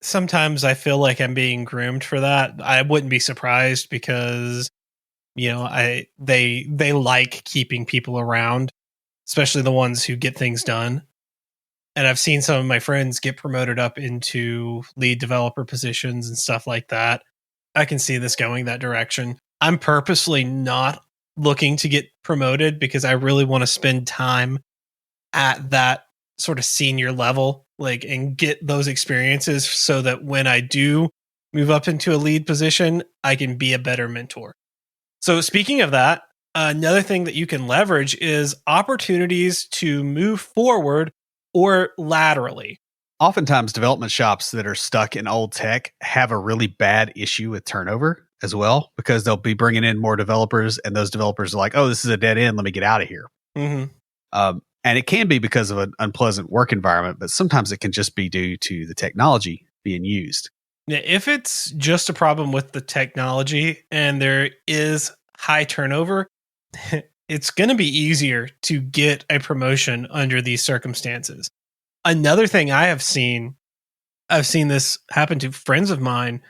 sometimes I feel like I'm being groomed for that. I wouldn't be surprised because, they like keeping people around, especially the ones who get things done. And I've seen some of my friends get promoted up into lead developer positions and stuff like that. I can see this going that direction. I'm purposely not looking to get promoted because I really want to spend time at that sort of senior level, like, and get those experiences so that when I do move up into a lead position, I can be a better mentor. So speaking of that, another thing that you can leverage is opportunities to move forward or laterally. Oftentimes, development shops that are stuck in old tech have a really bad issue with turnover as well, because they'll be bringing in more developers and those developers are like, "Oh, this is a dead end. Let me get out of here." Mm-hmm. And it can be because of an unpleasant work environment, but sometimes it can just be due to the technology being used. Yeah, if it's just a problem with the technology and there is high turnover, it's going to be easier to get a promotion under these circumstances. Another thing I've seen this happen to friends of mine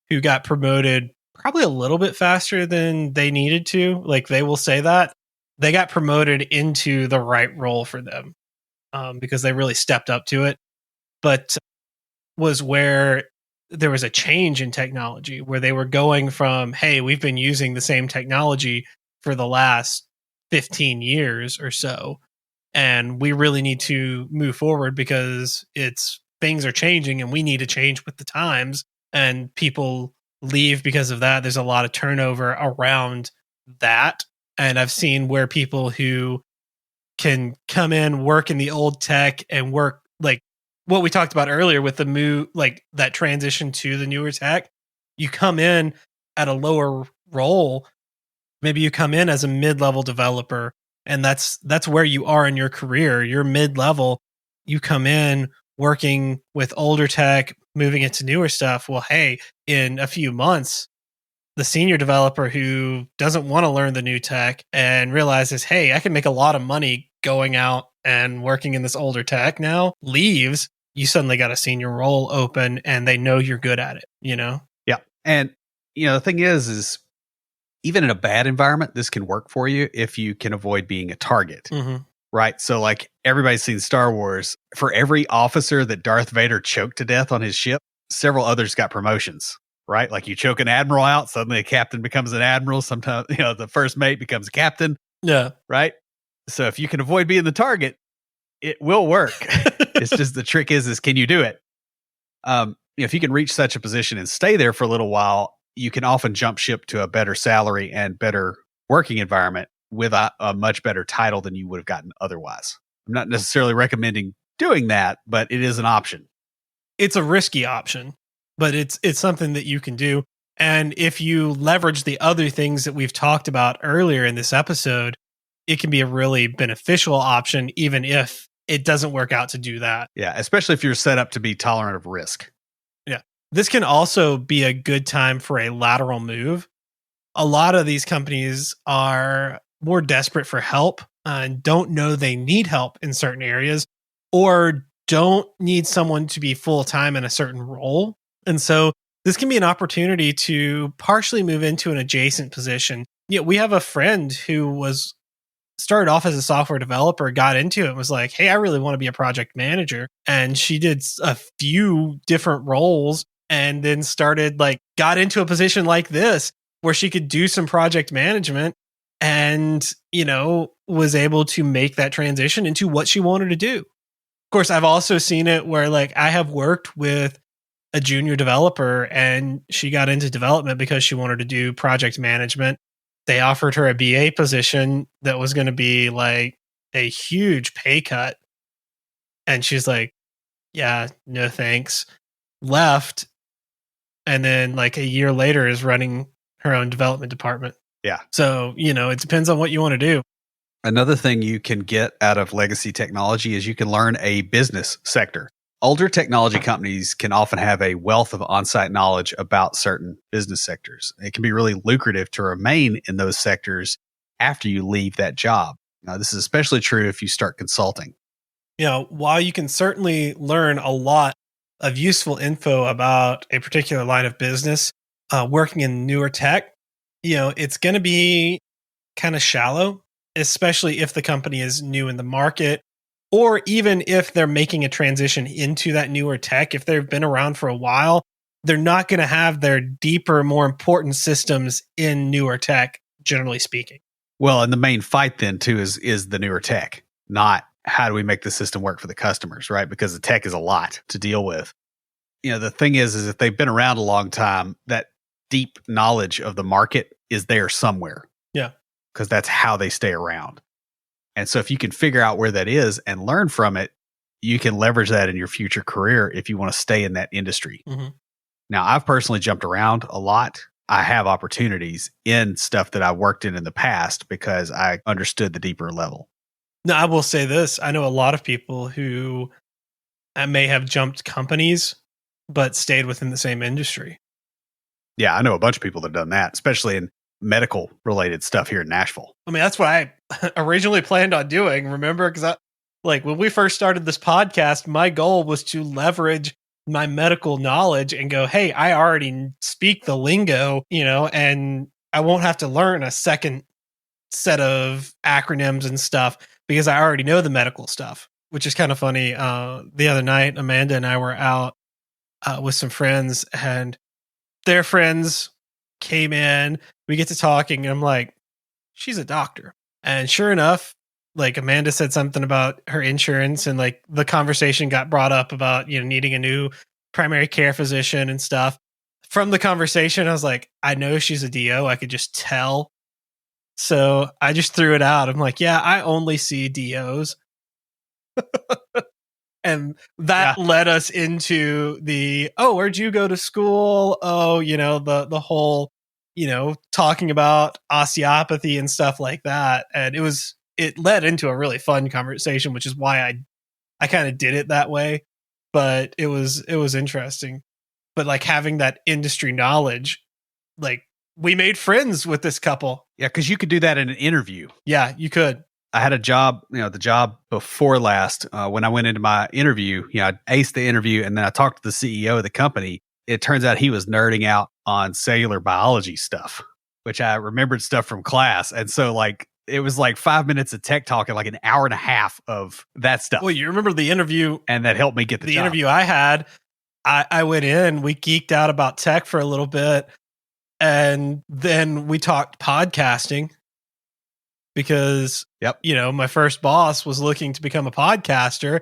who got promoted probably a little bit faster than they needed to. Like they will say that they got promoted into the right role for them because they really stepped up to it. But was where there was a change in technology where they were going from, "Hey, we've been using the same technology for the last 15 years or so, and we really need to move forward because things are changing and we need to change with the times." And people leave because of that. There's a lot of turnover around that. And I've seen where people who can come in, work in the old tech and work like what we talked about earlier with the move, like that transition to the newer tech, you come in at a lower role. Maybe you come in as a mid-level developer and that's where you are in your career. You're mid-level. You come in working with older tech, moving into newer stuff. Well, hey, in a few months, the senior developer who doesn't want to learn the new tech and realizes, hey, I can make a lot of money going out and working in this older tech now, leaves, you suddenly got a senior role open and they know you're good at it, you know? Yeah. And, the thing is even in a bad environment, this can work for you if you can avoid being a target. Mm-hmm. Right. So, like, everybody's seen Star Wars. For every officer that Darth Vader choked to death on his ship, several others got promotions. Right. Like, you choke an admiral out, suddenly a captain becomes an admiral. Sometimes, the first mate becomes a captain. Yeah. Right. So, if you can avoid being the target, it will work. It's just the trick is can you do it? If you can reach such a position and stay there for a little while, you can often jump ship to a better salary and better working environment with a much better title than you would have gotten otherwise. I'm not necessarily recommending doing that, but it is an option. It's a risky option, but it's something that you can do. And if you leverage the other things that we've talked about earlier in this episode, it can be a really beneficial option, even if it doesn't work out to do that. Yeah, especially if you're set up to be tolerant of risk. Yeah. This can also be a good time for a lateral move. A lot of these companies are more desperate for help and don't know they need help in certain areas, or don't need someone to be full-time in a certain role. And so this can be an opportunity to partially move into an adjacent position. We have a friend who started off as a software developer, got into it, and was like, hey, I really want to be a project manager. And she did a few different roles and then got into a position like this where she could do some project management and, was able to make that transition into what she wanted to do. Of course, I've also seen it where I have worked with a junior developer and she got into development because she wanted to do project management. They offered her a BA position that was going to be a huge pay cut. And she's like, yeah, no thanks. Left. And then a year later is running her own development department. Yeah. So, it depends on what you want to do. Another thing you can get out of legacy technology is you can learn a business sector. Older technology companies can often have a wealth of on-site knowledge about certain business sectors. It can be really lucrative to remain in those sectors after you leave that job. Now, this is especially true if you start consulting. While you can certainly learn a lot of useful info about a particular line of business, working in newer tech, it's going to be kind of shallow, especially if the company is new in the market, or even if they're making a transition into that newer tech. If they've been around for a while, they're not going to have their deeper, more important systems in newer tech, generally speaking. Well, and the main fight then too is the newer tech, not how do we make the system work for the customers, right? Because the tech is a lot to deal with. The thing is if they've been around a long time, that deep knowledge of the market is there somewhere. Yeah. Because that's how they stay around. And so if you can figure out where that is and learn from it, you can leverage that in your future career if you want to stay in that industry. Mm-hmm. Now, I've personally jumped around a lot. I have opportunities in stuff that I worked in the past because I understood the deeper level. Now, I will say this. I know a lot of people who may have jumped companies, but stayed within the same industry. Yeah, I know a bunch of people that have done that, especially in medical related stuff here in Nashville. I mean, that's what I originally planned on doing. Remember? Because when we first started this podcast, my goal was to leverage my medical knowledge and go, hey, I already speak the lingo, and I won't have to learn a second set of acronyms and stuff because I already know the medical stuff, which is kind of funny. The other night, Amanda and I were out with some friends, and their friends came in. We get to talking, and I'm like, she's a doctor. And sure enough, Amanda said something about her insurance, and the conversation got brought up about, needing a new primary care physician and stuff. From the conversation, I was like, I know she's a DO. I could just tell. So I just threw it out. I'm like, yeah, I only see DOs. And that led us into where'd you go to school? Oh, the whole, talking about osteopathy and stuff like that. And it led into a really fun conversation, which is why I kind of did it that way. but it was interesting. But like having that industry knowledge, like we made friends with this couple. Yeah, because you could do that in an interview. Yeah, you could. I had a job, the job before last, when I went into my interview, I aced the interview and then I talked to the CEO of the company. It turns out he was nerding out on cellular biology stuff, which I remembered stuff from class. And so like, it was like 5 minutes of tech talk and like an hour and a half of that stuff. Well, you remember the interview. And that helped me get the job. Interview I had, I went in, we geeked out about tech for a little bit. And then we talked podcasting because, my first boss was looking to become a podcaster.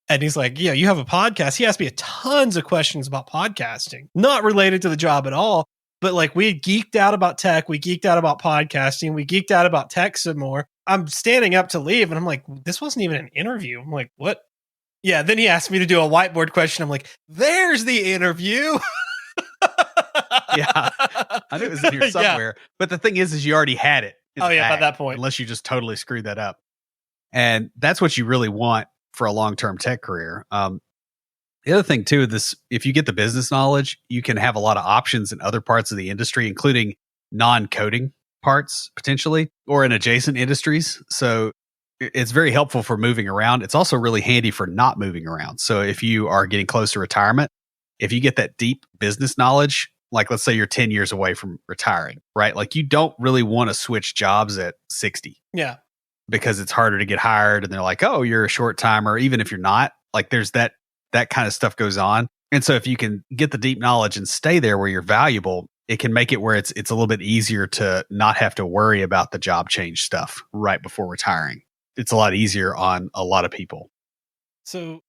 And he's like, yeah, you have a podcast. He asked me tons of questions about podcasting, not related to the job at all. But like we geeked out about tech. We geeked out about podcasting. We geeked out about tech some more. I'm standing up to leave and I'm like, this wasn't even an interview. I'm like, what? Yeah. Then he asked me to do a whiteboard question. I'm like, there's the interview. Yeah. I knew it was in here somewhere. Yeah. But the thing is you already had it. By that point. Unless you just totally screwed that up. And that's what you really want for a long-term tech career. The other thing too, if you get the business knowledge, you can have a lot of options in other parts of the industry, including non-coding parts potentially, or in adjacent industries. So it's very helpful for moving around. It's also really handy for not moving around. So if you are getting close to retirement, if you get that deep business knowledge, like let's say you're 10 years away from retiring, right? Like you don't really want to switch jobs at 60. Yeah. Because it's harder to get hired and they're like, oh, you're a short timer. Even if you're not, like there's that kind of stuff goes on. And so if you can get the deep knowledge and stay there where you're valuable, it can make it where it's a little bit easier to not have to worry about the job change stuff right before retiring. It's a lot easier on a lot of people. So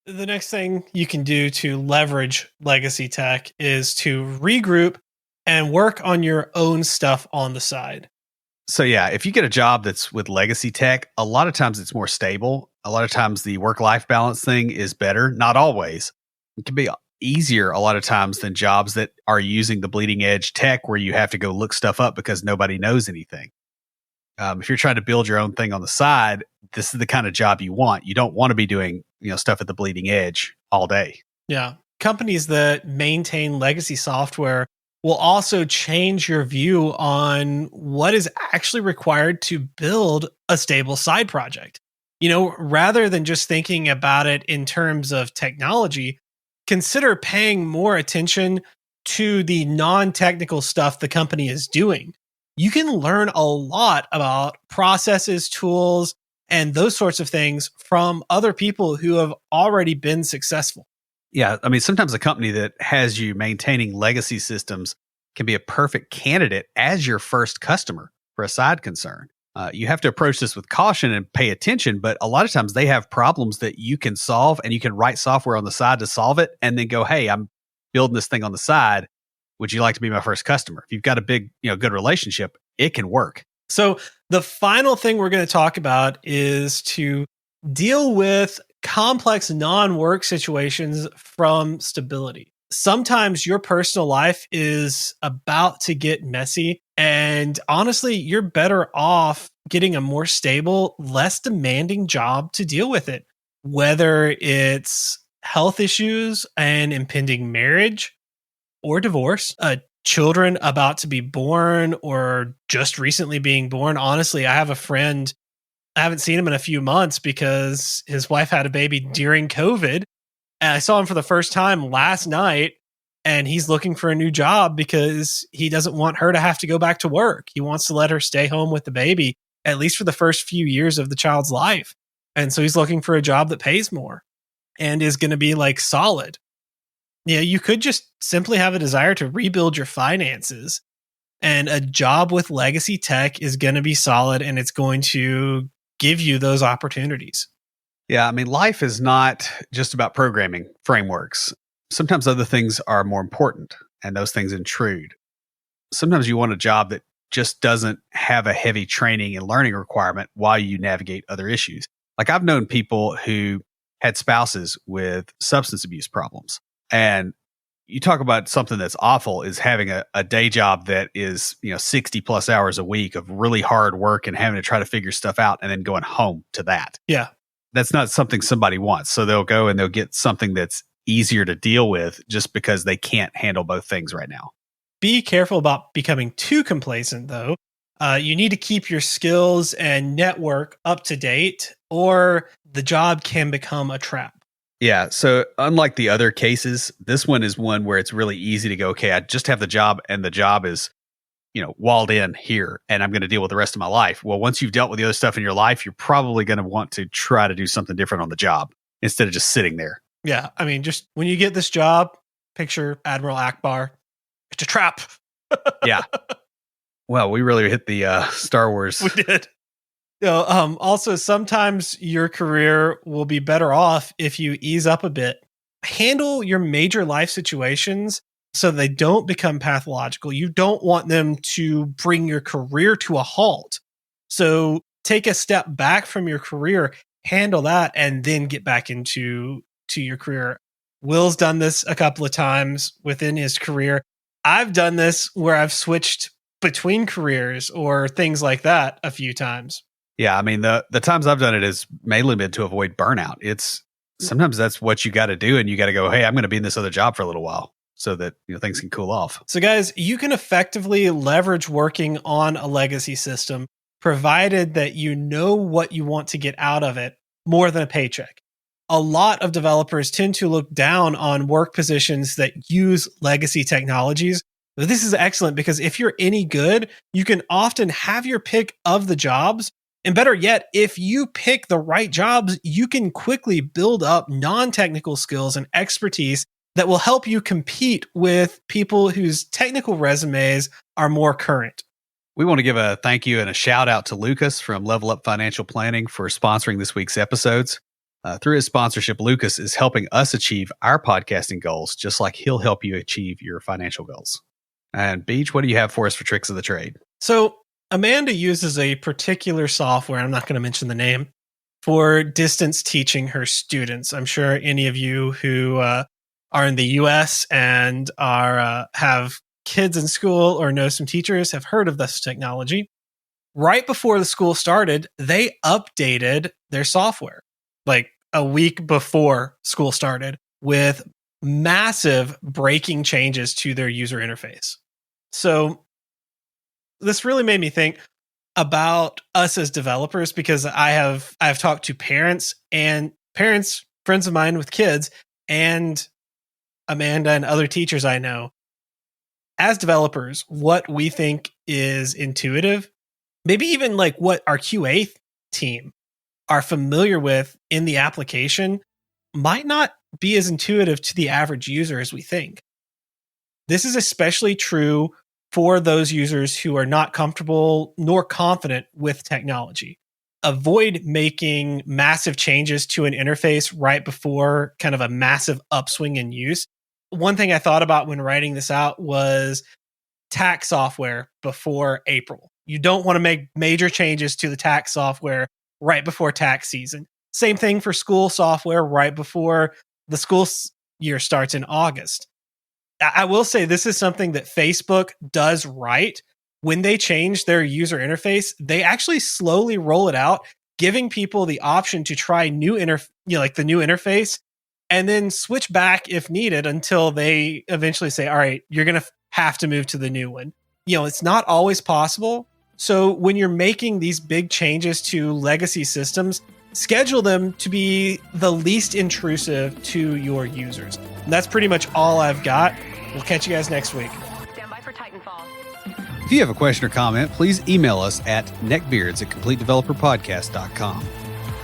the next thing you can do to leverage legacy tech is to regroup and work on your own stuff on the side. So yeah, if you get a job that's with legacy tech, a lot of times it's more stable. A lot of times the work-life balance thing is better. Not always. It can be easier a lot of times than jobs that are using the bleeding edge tech where you have to go look stuff up because nobody knows anything. If you're trying to build your own thing on the side, this is the kind of job you want. You don't want to be doing, stuff at the bleeding edge all day. Yeah. Companies that maintain legacy software will also change your view on what is actually required to build a stable side project. Rather than just thinking about it in terms of technology, consider paying more attention to the non-technical stuff the company is doing. You can learn a lot about processes, tools, and those sorts of things from other people who have already been successful. Yeah, I mean, sometimes a company that has you maintaining legacy systems can be a perfect candidate as your first customer for a side concern. You have to approach this with caution and pay attention, but a lot of times they have problems that you can solve and you can write software on the side to solve it and then go, hey, I'm building this thing on the side. Would you like to be my first customer? If you've got a big, good relationship, it can work. So the final thing we're going to talk about is to deal with complex non-work situations from stability. Sometimes your personal life is about to get messy, and honestly, you're better off getting a more stable, less demanding job to deal with it. Whether it's health issues, an impending marriage or divorce, children about to be born or just recently being born. Honestly, I have a friend, I haven't seen him in a few months because his wife had a baby during COVID. And I saw him for the first time last night, and he's looking for a new job because he doesn't want her to have to go back to work. He wants to let her stay home with the baby, at least for the first few years of the child's life. And so he's looking for a job that pays more and is going to be like solid. Yeah, you could just simply have a desire to rebuild your finances, and a job with legacy tech is going to be solid and it's going to give you those opportunities. Yeah, I mean, life is not just about programming frameworks. Sometimes other things are more important and those things intrude. Sometimes you want a job that just doesn't have a heavy training and learning requirement while you navigate other issues. Like I've known people who had spouses with substance abuse problems. And you talk about something that's awful is having a day job that is, 60 plus hours a week of really hard work and having to try to figure stuff out and then going home to that. Yeah. that's not something somebody wants. So they'll go and they'll get something that's easier to deal with just because they can't handle both things right now. Be careful about becoming too complacent, though. You need to keep your skills and network up to date, or the job can become a trap. Yeah. So unlike the other cases, this one is one where it's really easy to go, okay, I just have the job and the job is, walled in here and I'm going to deal with the rest of my life. Well, once you've dealt with the other stuff in your life, you're probably going to want to try to do something different on the job instead of just sitting there. Yeah. I mean, just when you get this job, picture Admiral Akbar. It's a trap. Yeah. Well, we really hit the Star Wars. We did. Also, sometimes your career will be better off if you ease up a bit. Handle your major life situations so they don't become pathological. You don't want them to bring your career to a halt. So take a step back from your career, handle that, and then get back into your career. Will's done this a couple of times within his career. I've done this where I've switched between careers or things like that a few times. Yeah, I mean, the times I've done it has mainly been to avoid burnout. It's sometimes that's what you got to do, and you got to go, hey, I'm going to be in this other job for a little while so that things can cool off. So guys, you can effectively leverage working on a legacy system, provided that you know what you want to get out of it more than a paycheck. A lot of developers tend to look down on work positions that use legacy technologies. But this is excellent because if you're any good, you can often have your pick of the jobs. And better yet, if you pick the right jobs, you can quickly build up non-technical skills and expertise that will help you compete with people whose technical resumes are more current. We want to give a thank you and a shout out to Lucas from Level Up Financial Planning for sponsoring this week's episodes. Through his sponsorship, Lucas is helping us achieve our podcasting goals, just like he'll help you achieve your financial goals. And Beach, what do you have for us for tricks of the trade? So Amanda uses a particular software, I'm not going to mention the name, for distance teaching her students. I'm sure any of you who are in the US and have kids in school or know some teachers have heard of this technology. Right before the school started, they updated their software. Like a week before school started, with massive breaking changes to their user interface. So this really made me think about us as developers, because I've talked to parents, friends of mine with kids, and Amanda and other teachers I know. As developers, what we think is intuitive, maybe even like what our QA team are familiar with in the application, might not be as intuitive to the average user as we think. This is especially true for those users who are not comfortable nor confident with technology. Avoid making massive changes to an interface right before kind of a massive upswing in use. One thing I thought about when writing this out was tax software before April. You don't want to make major changes to the tax software right before tax season. Same thing for school software right before the school year starts in August. I will say this is something that Facebook does right. When they change their user interface, they actually slowly roll it out, giving people the option to try the new interface, and then switch back if needed until they eventually say, all right, you're going to have to move to the new one. It's not always possible. So when you're making these big changes to legacy systems, schedule them to be the least intrusive to your users. And that's pretty much all I've got. We'll catch you guys next week. Stand by for Titanfall. If you have a question or comment, please email us at neckbeards@completedeveloperpodcast.com.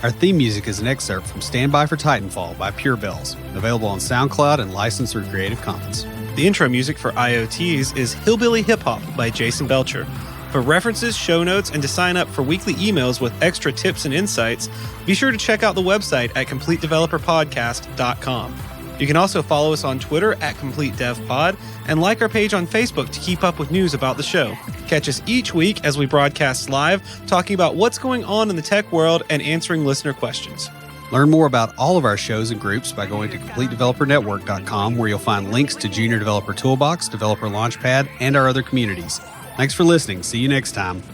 Our theme music is an excerpt from Stand By for Titanfall by Pure Bells, available on SoundCloud and licensed through Creative Commons. The intro music for IoTs is Hillbilly Hip Hop by Jason Belcher. For references, show notes, and to sign up for weekly emails with extra tips and insights, be sure to check out the website at completedeveloperpodcast.com. You can also follow us on Twitter at CompleteDevPod and like our page on Facebook to keep up with news about the show. Catch us each week as we broadcast live, talking about what's going on in the tech world and answering listener questions. Learn more about all of our shows and groups by going to CompleteDeveloperNetwork.com, where you'll find links to Junior Developer Toolbox, Developer Launchpad, and our other communities. Thanks for listening. See you next time.